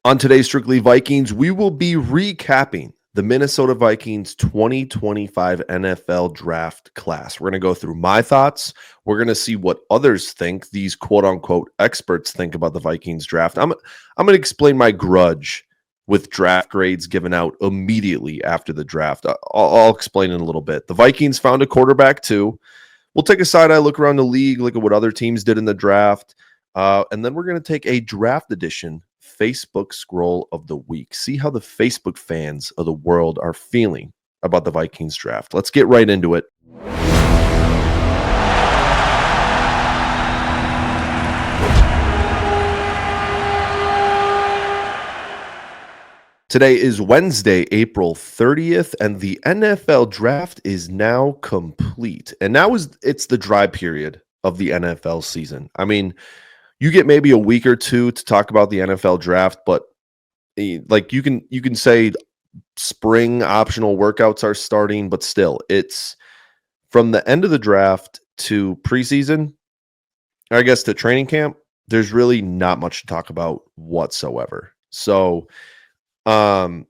On today's Strictly Vikings, we will be recapping the Minnesota Vikings 2025 NFL draft class. We're going to go through my thoughts. We're going to see what others think, these quote unquote experts think about the Vikings draft. I'm going to explain my grudge with draft grades given out immediately after the draft. I'll explain in a little bit. The Vikings found a quarterback too. We'll take a side eye look around the league, look at what other teams did in the draft. And then we're going to take a draft edition Facebook scroll of the week. See how the Facebook fans of the world are feeling about the Vikings draft. Let's get right into it. Today is Wednesday, April 30th, and the NFL draft is now complete. And now it's the dry period of the NFL season. I mean, you get maybe a week or two to talk about the NFL draft, but like you can say spring optional workouts are starting, but still it's from the end of the draft to preseason, I guess to training camp, there's really not much to talk about whatsoever. So some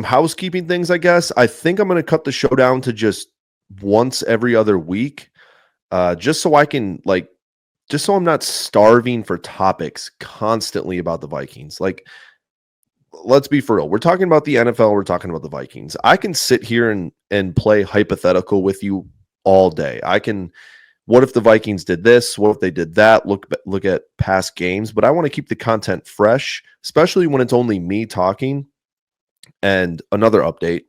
housekeeping things, I guess. I think I'm going to cut the show down to just once every other week, just so I can just so I'm not starving for topics constantly about the Vikings. Like, let's be for real. We're talking about the NFL. We're talking about the Vikings. I can sit here and play hypothetical with you all day. What if the Vikings did this? What if they did that? Look at past games. But I want to keep the content fresh, especially when it's only me talking. And another update,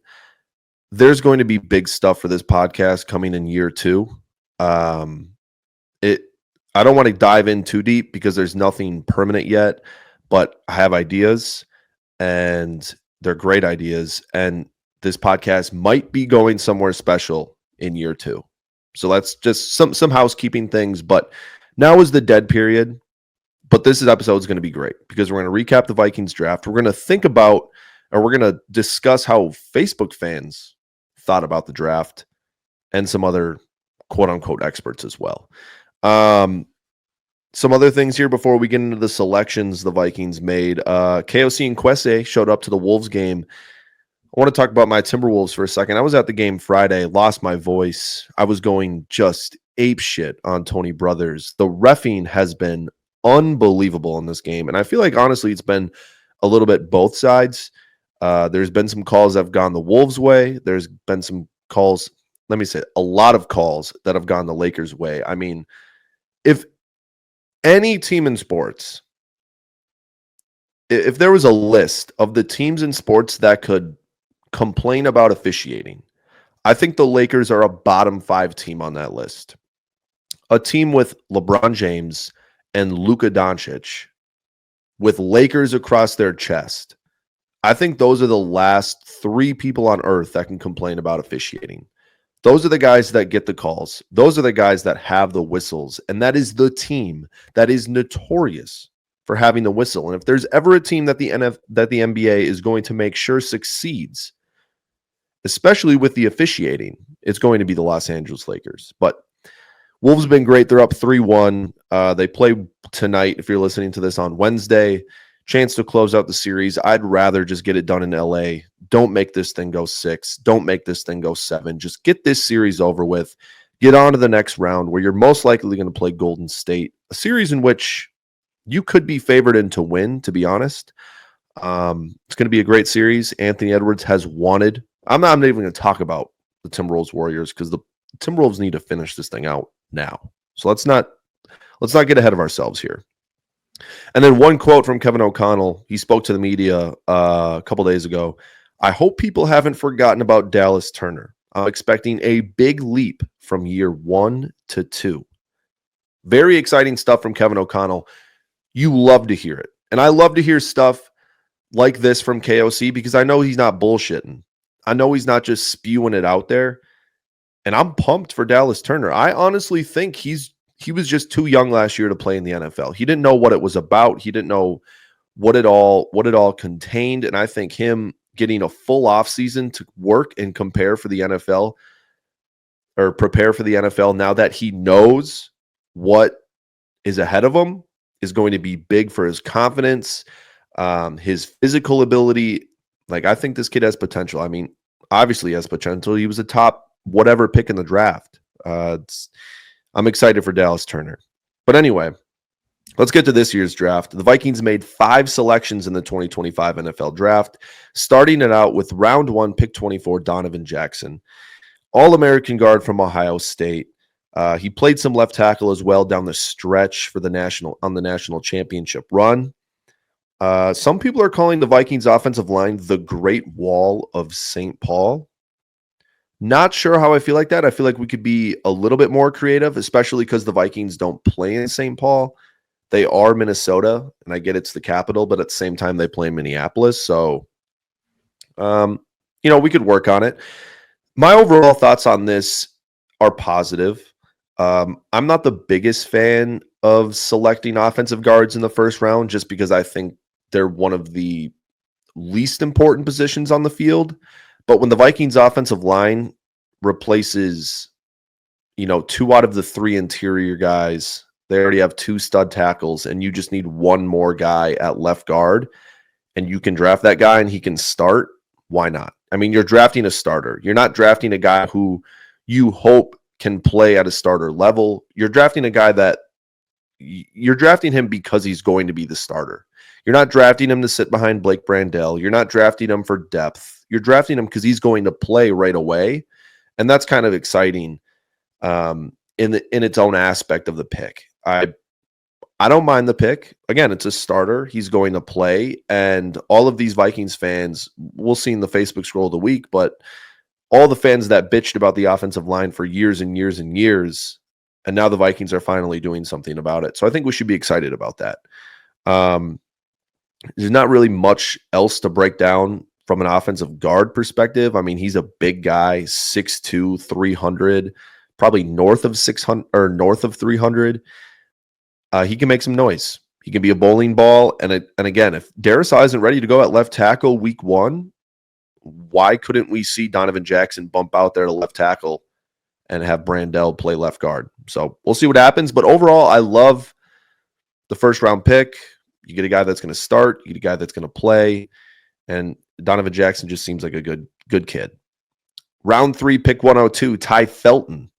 there's going to be big stuff for this podcast coming in year 2. I don't want to dive in too deep because there's nothing permanent yet, but I have ideas and they're great ideas. And this podcast might be going somewhere special in year 2. So that's just some housekeeping things. But now is the dead period. But this episode is going to be great because we're going to recap the Vikings draft. We're going to think about, or we're going to discuss how Facebook fans thought about the draft and some other quote unquote experts as well. Some other things here before we get into the selections the Vikings made. KOC and Kwesi showed up to the Wolves game. I want to talk about my Timberwolves for a second. I was at the game Friday, lost my voice. I was going just ape shit on Tony Brothers. The reffing has been unbelievable in this game. And I feel like, honestly, it's been a little bit both sides. There's been some calls that have gone the Wolves' way. There's been some calls, a lot of calls that have gone the Lakers' way. I mean, if any team in sports, if there was a list of the teams in sports that could complain about officiating, I think the Lakers are a bottom 5 team on that list. A team with LeBron James and Luka Doncic, with Lakers across their chest. I think those are the last 3 people on earth that can complain about officiating. Those are the guys that get the calls. Those are the guys that have the whistles. And that is the team that is notorious for having the whistle. And if there's ever a team that the NBA is going to make sure succeeds, especially with the officiating, it's going to be the Los Angeles Lakers. But Wolves have been great. They're up 3-1. They play tonight, if you're listening to this on Wednesday. Chance to close out the series. I'd rather just get it done in LA. Don't make this thing go 6. Don't make this thing go 7. Just get this series over with. Get on to the next round where you're most likely going to play Golden State. A series in which you could be favored in to win, to be honest. It's going to be a great series. Anthony Edwards has wanted. I'm not even going to talk about the Timberwolves Warriors because the Timberwolves need to finish this thing out now. So let's not get ahead of ourselves here. And then one quote from Kevin O'Connell. He spoke to the media a couple days ago. I hope people haven't forgotten about Dallas Turner. I'm expecting a big leap from year 1 to 2. Very exciting stuff from Kevin O'Connell. You love to hear it. And I love to hear stuff like this from KOC because I know he's not bullshitting. I know he's not just spewing it out there. And I'm pumped for Dallas Turner. I honestly think he was just too young last year to play in the NFL. He didn't know what it was about. He didn't know what it all contained. And I think him getting a full offseason to work and prepare for the NFL now that he knows what is ahead of him is going to be big for his confidence. His physical ability, like I think this kid has potential. I mean, obviously he has potential. He was a top whatever pick in the draft. I'm excited for Dallas Turner. But anyway, let's get to this year's draft. The Vikings made 5 selections in the 2025 NFL draft, starting it out with round 1, pick 24, Donovan Jackson, All-American guard from Ohio State. He played some left tackle as well down the stretch for the national championship run. Some people are calling the Vikings offensive line the Great Wall of St. Paul. Not sure how I feel like that. I feel like we could be a little bit more creative, especially because the Vikings don't play in St. Paul. They are Minnesota, and I get it's the capital, but at the same time, they play in Minneapolis. So, we could work on it. My overall thoughts on this are positive. I'm not the biggest fan of selecting offensive guards in the first round just because I think they're one of the least important positions on the field. But when the Vikings offensive line replaces, 2 out of the 3 interior guys, they already have 2 stud tackles, and you just need one more guy at left guard, and you can draft that guy and he can start. Why not? I mean, you're drafting a starter. You're not drafting a guy who you hope can play at a starter level. You're drafting a guy that you're drafting him because he's going to be the starter. You're not drafting him to sit behind Blake Brandel. You're not drafting him for depth. You're drafting him because he's going to play right away, and that's kind of exciting in its own aspect of the pick. I don't mind the pick. Again, it's a starter. He's going to play, and all of these Vikings fans, we'll see in the Facebook scroll of the week, but all the fans that bitched about the offensive line for years and years and years, and now the Vikings are finally doing something about it. So I think we should be excited about that. There's not really much else to break down from an offensive guard perspective. I mean, he's a big guy, 6'2", 300, probably north of 600 or north of 300. He can make some noise. He can be a bowling ball. And again, if Darrisaw isn't ready to go at left tackle week 1, why couldn't we see Donovan Jackson bump out there to left tackle and have Brandel play left guard? So we'll see what happens. But overall, I love the first round pick. You get a guy that's going to start. You get a guy that's going to play. And Donovan Jackson just seems like a good kid. Round 3, pick 102, Tai Felton,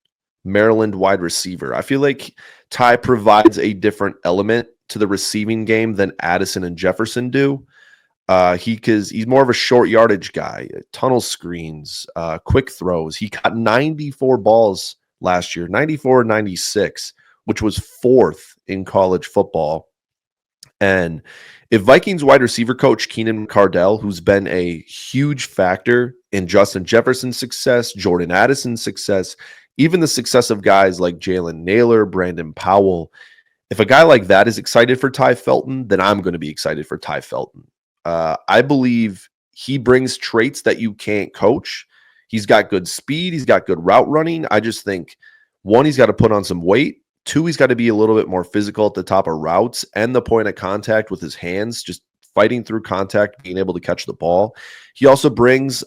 Maryland wide receiver. I feel like Tai provides a different element to the receiving game than Addison and Jefferson do. He's more of a short yardage guy, tunnel screens, quick throws. He got 94 balls last year, 94 96, which was 4th in college football. And if Vikings wide receiver coach Keenan McCardell, who's been a huge factor in Justin Jefferson's success, Jordan Addison's success, even the success of guys like Jalen Nailor, Brandon Powell, if a guy like that is excited for Tai Felton, then I'm going to be excited for Tai Felton. I believe he brings traits that you can't coach. He's got good speed. He's got good route running. I just think, 1, he's got to put on some weight. 2, he's got to be a little bit more physical at the top of routes and the point of contact with his hands, just fighting through contact, being able to catch the ball. He also brings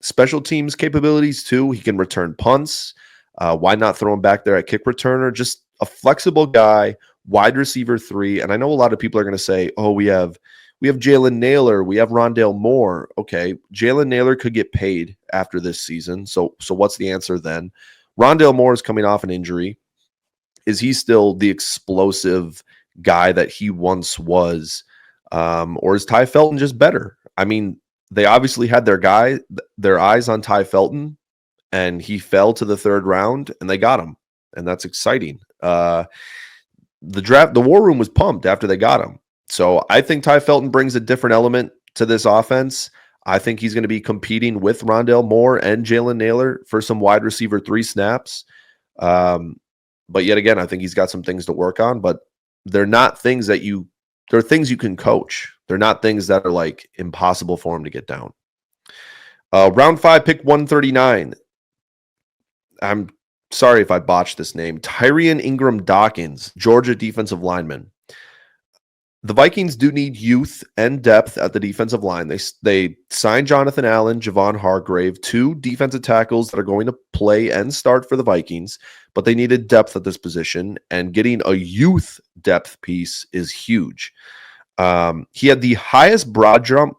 special teams capabilities too. He can return punts. Why not throw him back there at kick returner? Just a flexible guy, wide receiver 3. And I know a lot of people are going to say, oh, we have Jalen Nailor, we have Rondale Moore. Okay, Jalen Nailor could get paid after this season. So what's the answer then? Rondale Moore is coming off an injury. Is he still the explosive guy that he once was? Or is Tai Felton just better? I mean, they obviously had their eyes on Tai Felton, and he fell to the 3rd round, and they got him. And that's exciting. The war room was pumped after they got him. So I think Tai Felton brings a different element to this offense. I think he's going to be competing with Rondale Moore and Jalen Nailor for some wide receiver 3 snaps. But yet again, I think he's got some things to work on, but they're not things they're things you can coach. They're not things that are like impossible for him to get down. Round 5, pick 139. I'm sorry if I botched this name. Tyrion Ingram-Dawkins, Georgia defensive lineman. The Vikings do need youth and depth at the defensive line. They signed Jonathan Allen, Javon Hargrave, 2 defensive tackles that are going to play and start for the Vikings, but they needed depth at this position, and getting a youth depth piece is huge. He had the highest broad jump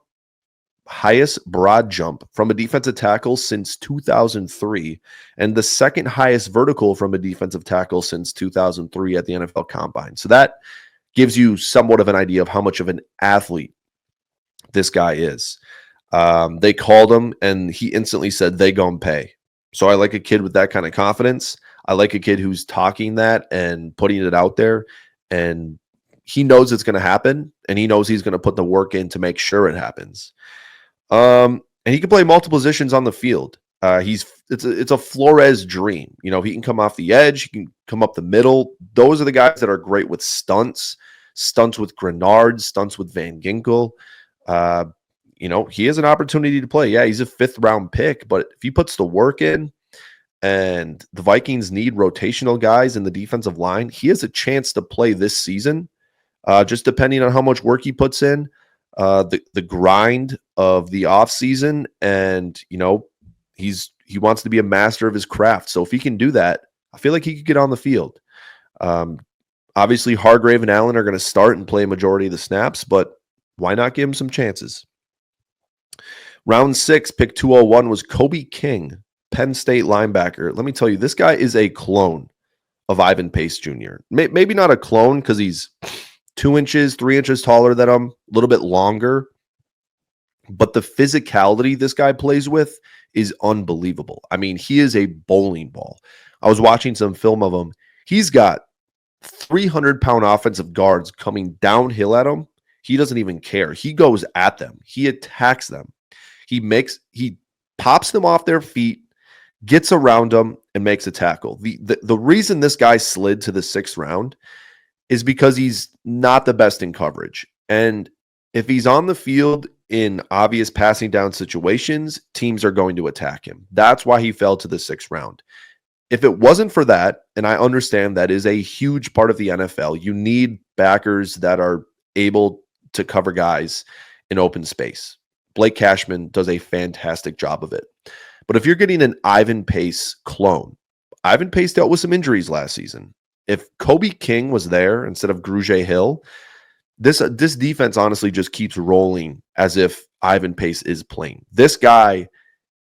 from a defensive tackle since 2003, and the second highest vertical from a defensive tackle since 2003 at the NFL Combine. So that gives you somewhat of an idea of how much of an athlete this guy is. They called him, and he instantly said, "They gon' pay." So I like a kid with that kind of confidence. I like a kid who's talking that and putting it out there, and he knows it's going to happen, and he knows he's going to put the work in to make sure it happens. And he can play multiple positions on the field. It's a Flores dream. You know, he can come off the edge, he can come up the middle. Those are the guys that are great with stunts with Grenard, stunts with Van Ginkel. You know, he has an opportunity to play. Yeah, he's a 5th round pick, but if he puts the work in and the Vikings need rotational guys in the defensive line, he has a chance to play this season, just depending on how much work he puts in, the grind of the offseason, and, you know, he wants to be a master of his craft. So if he can do that, I feel like he could get on the field. Obviously, Hargrave and Allen are going to start and play a majority of the snaps, but why not give him some chances? Round 6, pick 201 was Kobe King, Penn State linebacker. Let me tell you, this guy is a clone of Ivan Pace Jr. Maybe not a clone because he's 2 inches, 3 inches taller than him, a little bit longer. But the physicality this guy plays with is unbelievable. I mean, he is a bowling ball. I was watching some film of him. He's got 300-pound offensive guards coming downhill at him. He doesn't even care. He goes at them. He attacks them. He pops them off their feet, gets around them, and makes a tackle. The reason this guy slid to the 6th round is because he's not the best in coverage. And if he's on the field in obvious passing down situations, teams are going to attack him. That's why he fell to the 6th round. If it wasn't for that, and I understand that is a huge part of the NFL, you need backers that are able to cover guys in open space. Blake Cashman does a fantastic job of it. But if you're getting an Ivan Pace clone, Ivan Pace dealt with some injuries last season. If Kobe King was there instead of Grugier Hill, this defense honestly just keeps rolling as if Ivan Pace is playing. This guy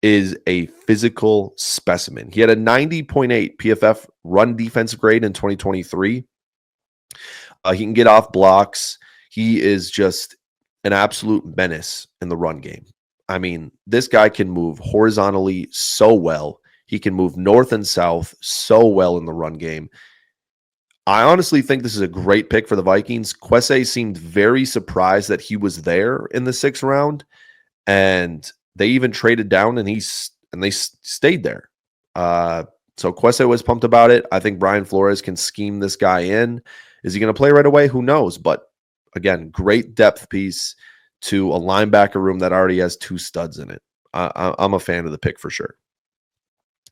is a physical specimen. He had a 90.8 PFF run defense grade in 2023. He can get off blocks. He is just an absolute menace in the run game. I mean, this guy can move horizontally so well. He can move north and south so well in the run game. I honestly think this is a great pick for the Vikings. Kwesi seemed very surprised that he was there in the 6th round, and they even traded down, and they stayed there. So Kwesi was pumped about it. I think Brian Flores can scheme this guy in. Is he going to play right away? Who knows? But again, great depth piece to a linebacker room that already has 2 studs in it. I'm a fan of the pick for sure.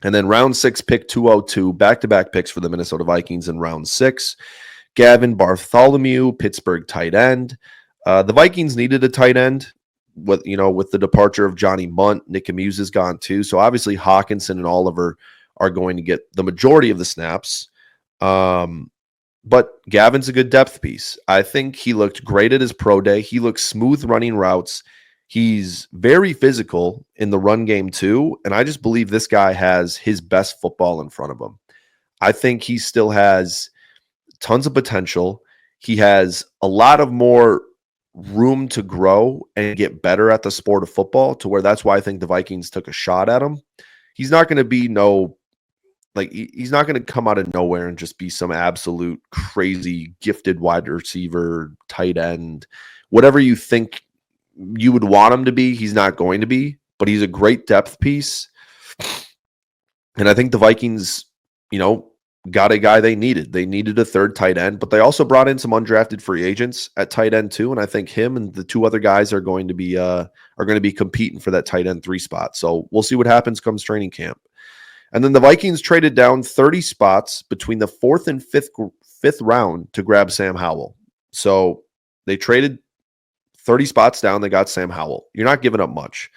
And then round 6, pick 202, back-to-back picks for the Minnesota Vikings in round 6. Gavin Bartholomew, Pittsburgh tight end. The Vikings needed a tight end with the departure of Johnny Munt. Nick Amuse is gone too. So obviously Hawkinson and Oliver are going to get the majority of the snaps. But Gavin's a good depth piece. I think he looked great at his pro day. He looks smooth running routes. He's very physical in the run game too. And I just believe this guy has his best football in front of him. I think he still has tons of potential. He has a lot of more room to grow and get better at the sport of football, to where that's why I think the Vikings took a shot at him. He's not going to be he's not going to come out of nowhere and just be some absolute crazy gifted wide receiver, tight end, whatever you think you would want him to be. He's not going to be, but he's a great depth piece. And I think the Vikings, got a guy they needed. They needed a 3rd tight end, but they also brought in some undrafted free agents at tight end too. And I think him and the 2 other guys are going to be competing for that tight end 3 spot. So we'll see what happens comes training camp. And then the Vikings traded down 30 spots between the 4th and 5th round to grab Sam Howell. So they traded 30 spots down. They got Sam Howell. You're not giving up much.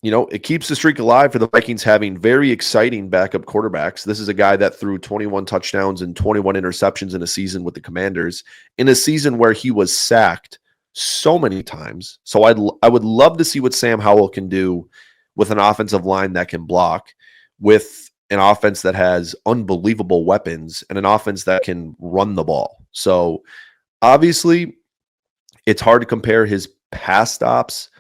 it keeps the streak alive for the Vikings having very exciting backup quarterbacks. This is a guy that threw 21 touchdowns and 21 interceptions in a season with the Commanders, in a season where he was sacked so many times. So I would love to see what Sam Howell can do with an offensive line that can block, with an offense that has unbelievable weapons, and an offense that can run the ball. So obviously, it's hard to compare his past stops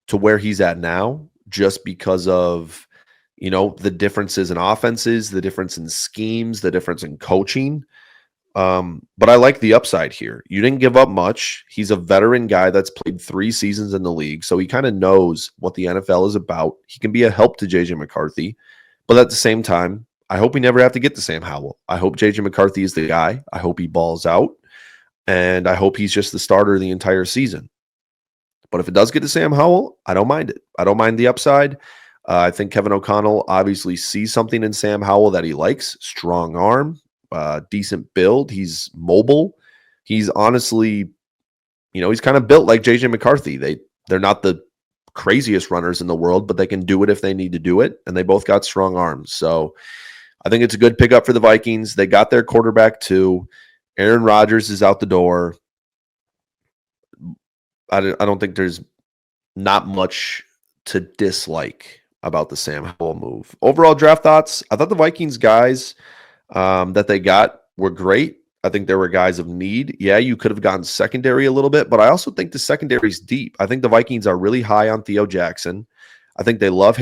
to where he's at now, just because of the differences in offenses, the difference in schemes, the difference in coaching. But I like the upside here. You didn't give up much. He's a veteran guy that's played 3 seasons in the league, so he kind of knows what the NFL is about. He can be a help to JJ McCarthy, but at the same time, I hope we never have to get to Sam Howell. I hope JJ McCarthy is the guy. I hope he balls out, and I hope he's just the starter the entire season. But if it does get to Sam Howell, I don't mind it. I don't mind the upside. I think Kevin O'Connell obviously sees something in Sam Howell that he likes. Strong arm, decent build. He's mobile. He's honestly, he's kind of built like JJ McCarthy. They're not the craziest runners in the world, but they can do it if they need to do it. And they both got strong arms. So I think it's a good pickup for the Vikings. They got their quarterback too. Aaron Rodgers is out the door. I don't think there's not much to dislike about the Sam Howell move. Overall draft thoughts, I thought the Vikings guys that they got were great. I think there were guys of need. Yeah, you could have gone secondary a little bit, but I also think the secondary is deep. I think the Vikings are really high on Theo Jackson. I think they love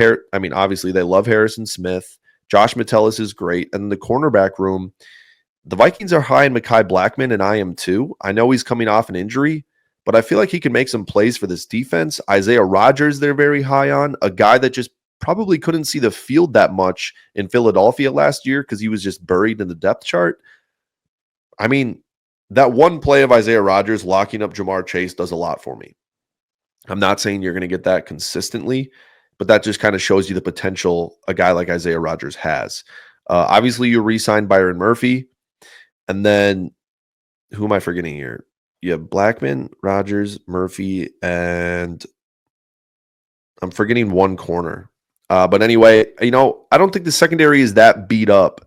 obviously they love Harrison Smith. Josh Metellus is great. And the cornerback room, the Vikings are high in Mekhi Blackman, and I am too. I know he's coming off an injury, but I feel like he can make some plays for this defense. Isaiah Rodgers, they're very high on, a guy that just probably couldn't see the field that much in Philadelphia last year because he was just buried in the depth chart. I mean, that one play of Isaiah Rodgers locking up Jamar Chase does a lot for me. I'm not saying you're going to get that consistently, but that just kind of shows you the potential a guy like Isaiah Rodgers has. Obviously, you re-signed Byron Murphy. And then, who am I forgetting here? You have Blackman, Rodgers, Murphy, and I'm forgetting one corner. But anyway, I don't think the secondary is that beat up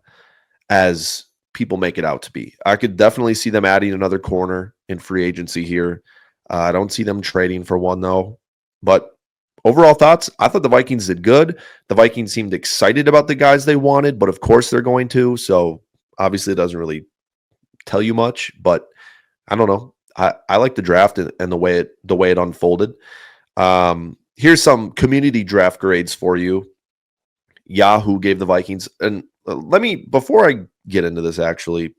as people make it out to be. I could definitely see them adding another corner in free agency here. I don't see them trading for one, though. But overall thoughts, I thought the Vikings did good. The Vikings seemed excited about the guys they wanted, but of course they're going to. So obviously it doesn't really tell you much, but I don't know. I like the draft and the way it unfolded. Here's some community draft grades for you. Yahoo gave the Vikings, and before I get into this, actually,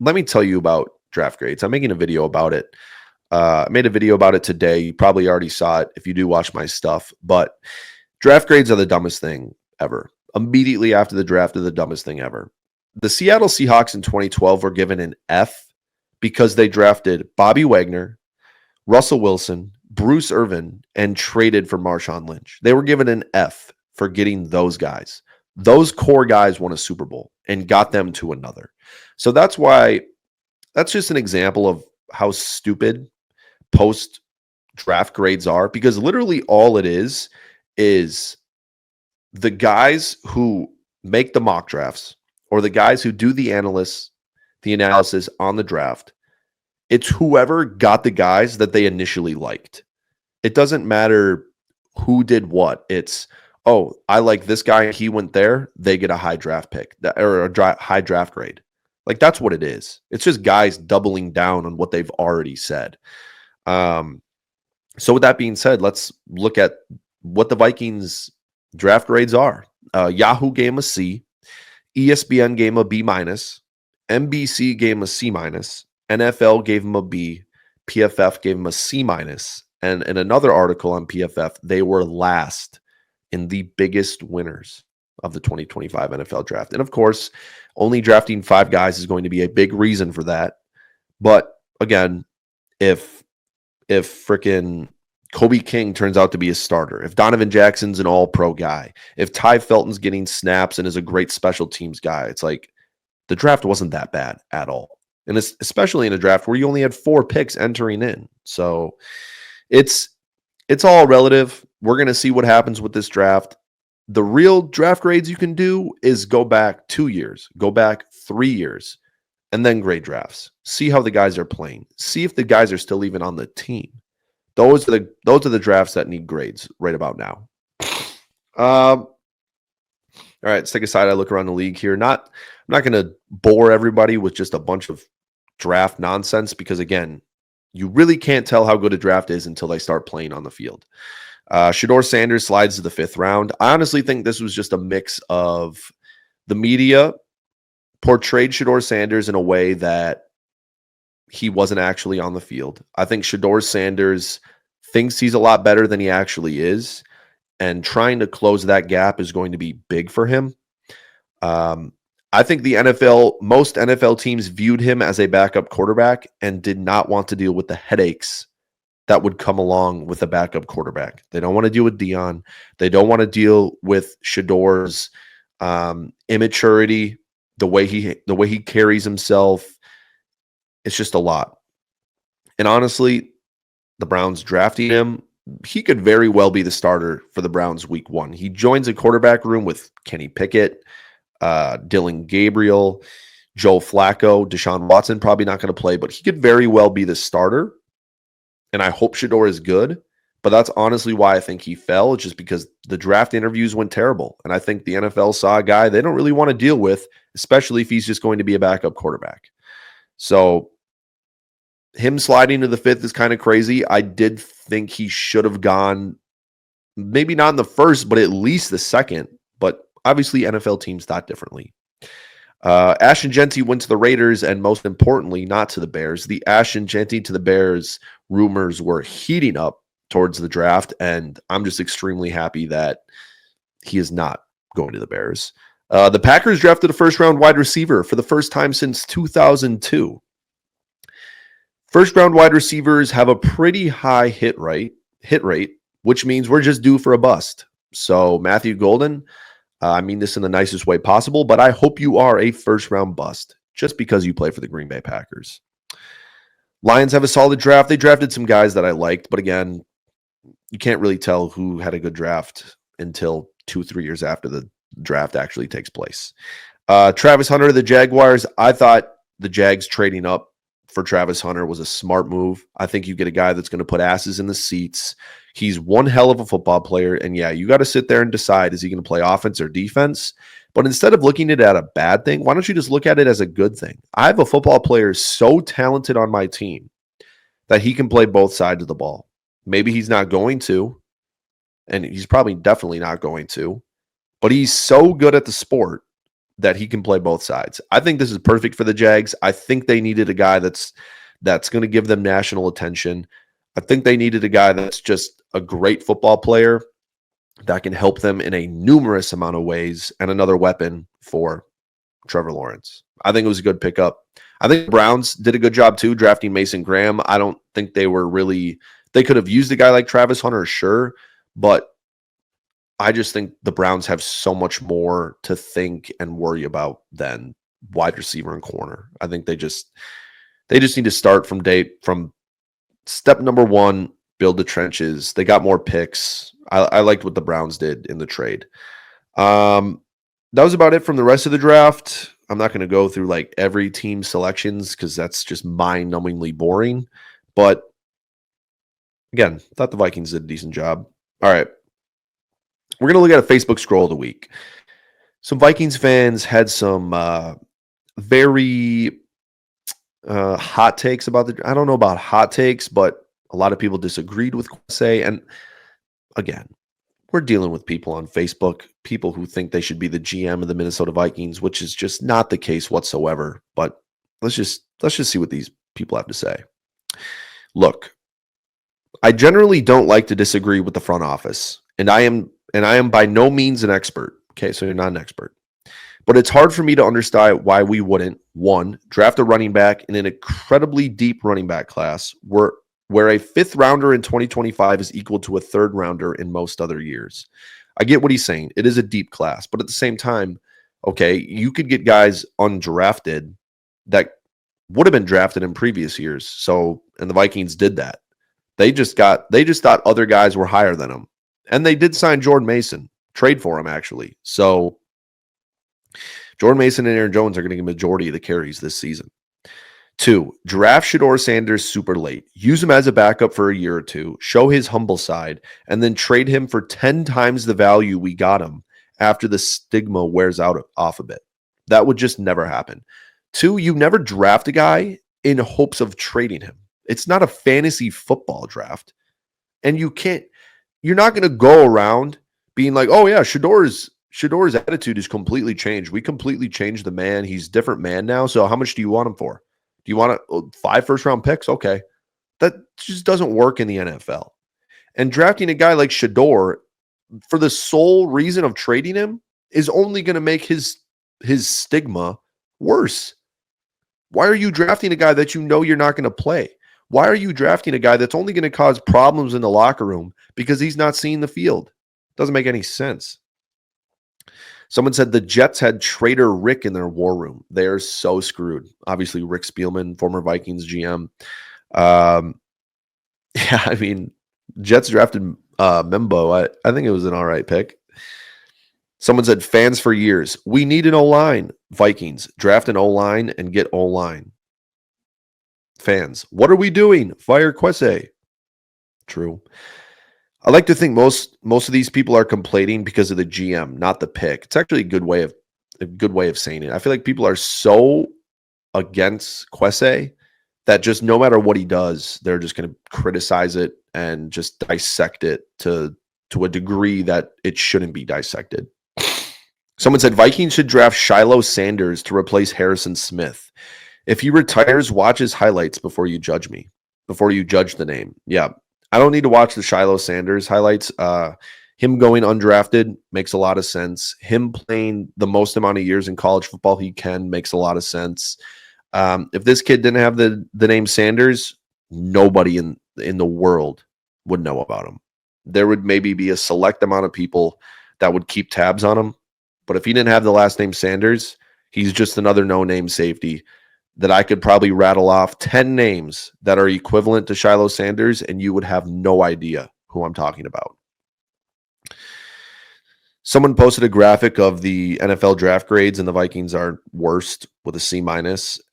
let me tell you about draft grades. I'm making a video about it. I made a video about it today. You probably already saw it if you do watch my stuff, but draft grades are the dumbest thing ever. Immediately after the draft are the dumbest thing ever. The Seattle Seahawks in 2012 were given an F because they drafted Bobby Wagner, Russell Wilson, Bruce Irvin, and traded for Marshawn Lynch. They were given an F for getting those guys. Those core guys won a Super Bowl and got them to another. So that's just an example of how stupid post-draft grades are, because literally all it is the guys who make the mock drafts or the guys who do the analysis on the draft. It's whoever got the guys that they initially liked. It doesn't matter who did what. It's, oh, I like this guy, he went there, they get a high draft pick or a high draft grade. Like, that's what it is. It's just guys doubling down on what they've already said. So with that being said, let's look at what the Vikings draft grades are. Yahoo gave him a C. ESPN gave him a B-. NBC gave him a C-. NFL gave him a B. PFF gave him a C-. And in another article on PFF, they were last in the biggest winners of the 2025 NFL draft. And of course, only drafting 5 guys is going to be a big reason for that. But again, if freaking Kobe King turns out to be a starter, if Donovan Jackson's an all-pro guy, if Ty Felton's getting snaps and is a great special teams guy, it's like the draft wasn't that bad at all. And especially in a draft where you only had 4 picks entering in. So it's all relative. we're going to see what happens with this draft. The real draft grades you can do is go back 2 years, go back 3 years, and then grade drafts. See how the guys are playing. See if the guys are still even on the team. Those are the drafts that need grades right about now. All right, let's take a side eye look around the league here. I'm not going to bore everybody with just a bunch of draft nonsense because, again, you really can't tell how good a draft is until they start playing on the field. Shedeur Sanders slides to the 5th round. I honestly think this was just a mix of the media portrayed Shedeur Sanders in a way that he wasn't actually on the field. I think Shedeur Sanders thinks he's a lot better than he actually is, and trying to close that gap is going to be big for him. I think most NFL teams viewed him as a backup quarterback and did not want to deal with the headaches that would come along with a backup quarterback. They don't want to deal with Dion. They don't want to deal with Shedeur's immaturity, the way he carries himself. It's just a lot. And honestly, the Browns drafting him, he could very well be the starter for the Browns week 1. He joins a quarterback room with Kenny Pickett, Dylan Gabriel, Joe Flacco, Deshaun Watson, probably not going to play, but he could very well be the starter. And I hope Shedeur is good, but that's honestly why I think he fell, just because the draft interviews went terrible. And I think the NFL saw a guy they don't really want to deal with, especially if he's just going to be a backup quarterback. So him sliding to the 5th is kind of crazy. I did think he should have gone, maybe not in the 1st, but at least the 2nd. But obviously NFL teams thought differently. Ashton Jeanty went to the Raiders, and most importantly, not to the Bears. The Ashton Jeanty to the Bears rumors were heating up towards the draft, and I'm just extremely happy that he is not going to the Bears. The Packers drafted a 1st-round wide receiver for the first time since 2002. First-round wide receivers have a pretty high hit rate, which means we're just due for a bust. So Matthew Golden, I mean this in the nicest way possible, but I hope you are a 1st-round bust just because you play for the Green Bay Packers. Lions have a solid draft. They drafted some guys that I liked, but again, you can't really tell who had a good draft until 2-3 years after the draft actually takes place. Travis Hunter to the Jaguars. I thought the Jags trading up for Travis Hunter was a smart move. I think you get a guy that's going to put asses in the seats. He's one hell of a football player. And yeah, you got to sit there and decide, is he going to play offense or defense? But instead of looking at it as a bad thing, why don't you just look at it as a good thing? I have a football player so talented on my team that he can play both sides of the ball. Maybe he's not going to, and he's probably definitely not going to, but he's so good at the sport that he can play both sides. I think this is perfect for the Jags. I think they needed a guy that's going to give them national attention. I think they needed a guy that's just a great football player that can help them in a numerous amount of ways, and another weapon for Trevor Lawrence. I think it was a good pickup. I think the Browns did a good job too, drafting Mason Graham. I don't think they could have used a guy like Travis Hunter, sure, but I just think the Browns have so much more to think and worry about than wide receiver and corner. I think they just need to start from step number 1, build the trenches. They got more picks. I liked what the Browns did in the trade. That was about it from the rest of the draft. I'm not going to go through like every team selections because that's just mind-numbingly boring. But again, thought the Vikings did a decent job. All right. We're going to look at a Facebook scroll of the week. Some Vikings fans had some very hot takes about I don't know about hot takes, but a lot of people disagreed with Quessé. And again, we're dealing with people on Facebook, people who think they should be the GM of the Minnesota Vikings, which is just not the case whatsoever. But let's just see what these people have to say. Look, I generally don't like to disagree with the front office, and I am by no means an expert. Okay, so you're not an expert. But it's hard for me to understand why we wouldn't, 1, draft a running back in an incredibly deep running back class where a 5th rounder in 2025 is equal to a 3rd rounder in most other years. I get what he's saying. It is a deep class. But at the same time, okay, you could get guys undrafted that would have been drafted in previous years. So, and the Vikings did that. They just thought other guys were higher than them. And they did sign Jordan Mason, trade for him, actually. So Jordan Mason and Aaron Jones are going to get a majority of the carries this season. 2, draft Shedeur Sanders super late. Use him as a backup for a year or two, show his humble side, and then trade him for 10 times the value we got him after the stigma wears out off a bit. That would just never happen. 2, you never draft a guy in hopes of trading him. It's not a fantasy football draft. And you're not going to go around being like, oh yeah, Shedor's attitude is completely changed. We completely changed the man. He's a different man now. So how much do you want him for? Do you want 5 first-round picks? Okay. That just doesn't work in the NFL. And drafting a guy like Shedeur for the sole reason of trading him is only going to make his stigma worse. Why are you drafting a guy that you know you're not going to play? Why are you drafting a guy that's only going to cause problems in the locker room because he's not seeing the field? Doesn't make any sense. Someone said the Jets had Trader Rick in their war room. They're so screwed. Obviously, Rick Spielman, former Vikings GM. Yeah, I mean, Jets drafted Membo. I think it was an all right pick. Someone said fans for years. We need an O-line. Vikings, draft an O-line and get O-line. Fans, what are we doing? Fire Kwesi. True. I like to think most of these people are complaining because of the GM, not the pick. It's actually a good way of saying it. I feel like people are so against Kwesi that just no matter what he does, they're just going to criticize it and just dissect it to a degree that it shouldn't be dissected. Someone said Vikings should draft Shiloh Sanders to replace Harrison Smith. If he retires, watch his highlights before you judge the name. Yeah. I don't need to watch the Shiloh Sanders highlights. Him going undrafted makes a lot of sense. Him playing the most amount of years in college football he can makes a lot of sense. If this kid didn't have the name Sanders, nobody in the world would know about him. There would maybe be a select amount of people that would keep tabs on him. But if he didn't have the last name Sanders, he's just another no-name safety that I could probably rattle off 10 names that are equivalent to Shiloh Sanders, and you would have no idea who I'm talking about. Someone posted a graphic of the NFL draft grades, and the Vikings are worst with a C-.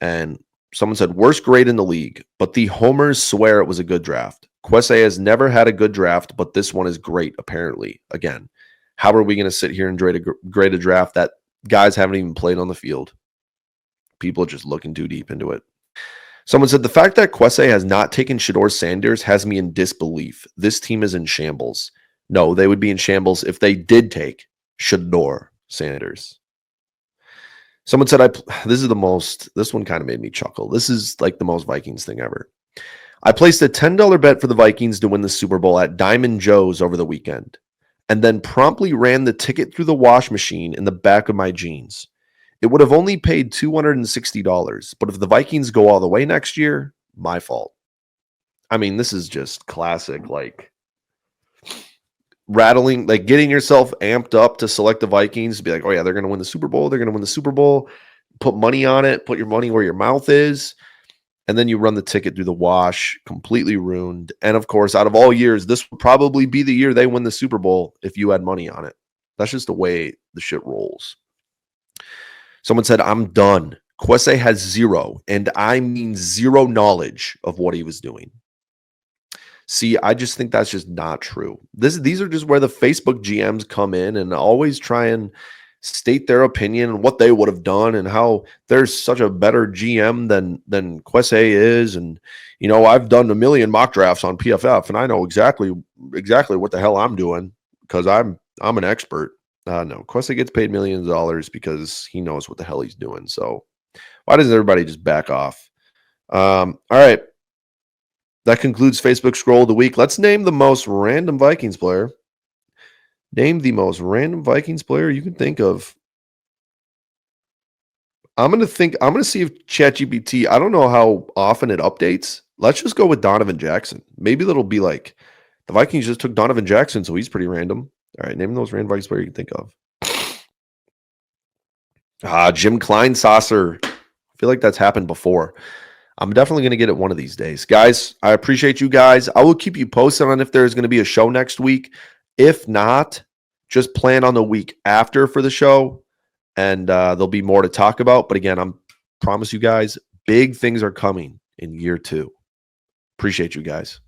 And someone said, worst grade in the league, but the homers swear it was a good draft. Kwesi has never had a good draft, but this one is great, apparently. Again, how are we going to sit here and grade a draft that guys haven't even played on the field? People are just looking too deep into it. Someone said, the fact that Kwesi has not taken Shedeur Sanders has me in disbelief. This team is in shambles. No, they would be in shambles if they did take Shedeur Sanders. Someone said, this one kind of made me chuckle. This is like the most Vikings thing ever. I placed a $10 bet for the Vikings to win the Super Bowl at Diamond Joe's over the weekend, and then promptly ran the ticket through the wash machine in the back of my jeans. It would have only paid $260, but if the Vikings go all the way next year, my fault. I mean, this is just classic, like rattling, like getting yourself amped up to select the Vikings, to be like, oh yeah, they're going to win the Super Bowl. They're going to win the Super Bowl. Put money on it. Put your money where your mouth is. And then you run the ticket through the wash, completely ruined. And of course, out of all years, this would probably be the year they win the Super Bowl if you had money on it. That's just the way the shit rolls. Someone said, I'm done. Kwesi has zero, and I mean zero knowledge of what he was doing. See, I just think that's just not true. These are just where the Facebook GMs come in and always try and state their opinion and what they would have done and how there's such a better GM than Kwesi is. And, you know, I've done a million mock drafts on PFF, and I know exactly what the hell I'm doing because I'm an expert. No, Kwesi gets paid millions of dollars because he knows what the hell he's doing. So why does everybody just back off? All right. That concludes Facebook Scroll of the Week. Let's name the most random Vikings player. Name the most random Vikings player you can think of. I'm going to see if ChatGPT, I don't know how often it updates. Let's just go with Donovan Jackson. Maybe that'll be like the Vikings just took Donovan Jackson, so he's pretty random. All right, name those random Vikings player you can think of. Jim Kleinsasser. I feel like that's happened before. I'm definitely going to get it one of these days. Guys, I appreciate you guys. I will keep you posted on if there's going to be a show next week. If not, just plan on the week after for the show, and there'll be more to talk about. But again, I'm promise you guys, big things are coming in year 2. Appreciate you guys.